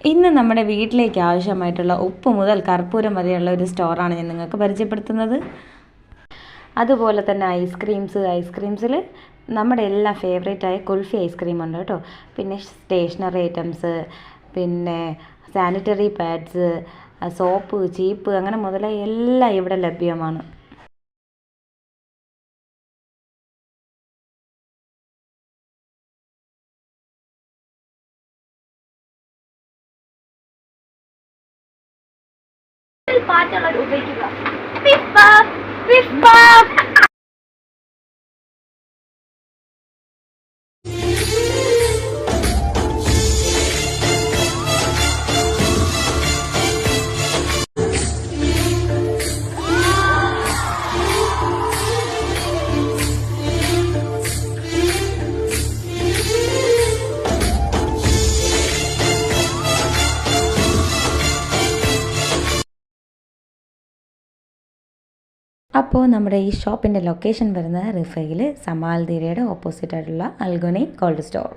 ഇന്ന് നമ്മുടെ വീട്ടിലേക്ക് ആവശ്യമായിട്ടുള്ള ഉപ്പ് മുതൽ കർപ്പൂരം വരെയുള്ള ഒരു സ്റ്റോറാണ് ഞാൻ നിങ്ങൾക്ക് പരിചയപ്പെടുത്തുന്നത്. അതുപോലെ തന്നെ ഐസ്ക്രീംസിൽ നമ്മുടെ എല്ലാം ഫേവറേറ്റായ കുൽഫി ഐസ്ക്രീം ഉണ്ട് കേട്ടോ. പിന്നെ സ്റ്റേഷനറി ഐറ്റംസ്, പിന്നെ സാനിറ്ററി പാഡ്സ്, സോപ്പ്, ചീപ്പ് അങ്ങനെ മുതലായ എല്ലാം ഇവിടെ ലഭ്യമാണ്. പാറ്റുകൾ ഉപയോഗിക്കുക. അപ്പോൾ നമ്മുടെ ഈ ഷോപ്പിൻ്റെ ലൊക്കേഷൻ വരുന്നത് റിഫയിൽ സമാൽദീരയുടെ ഓപ്പോസിറ്റ് ആയിട്ടുള്ള അൽഗുണി കോൾഡ് സ്റ്റോർ.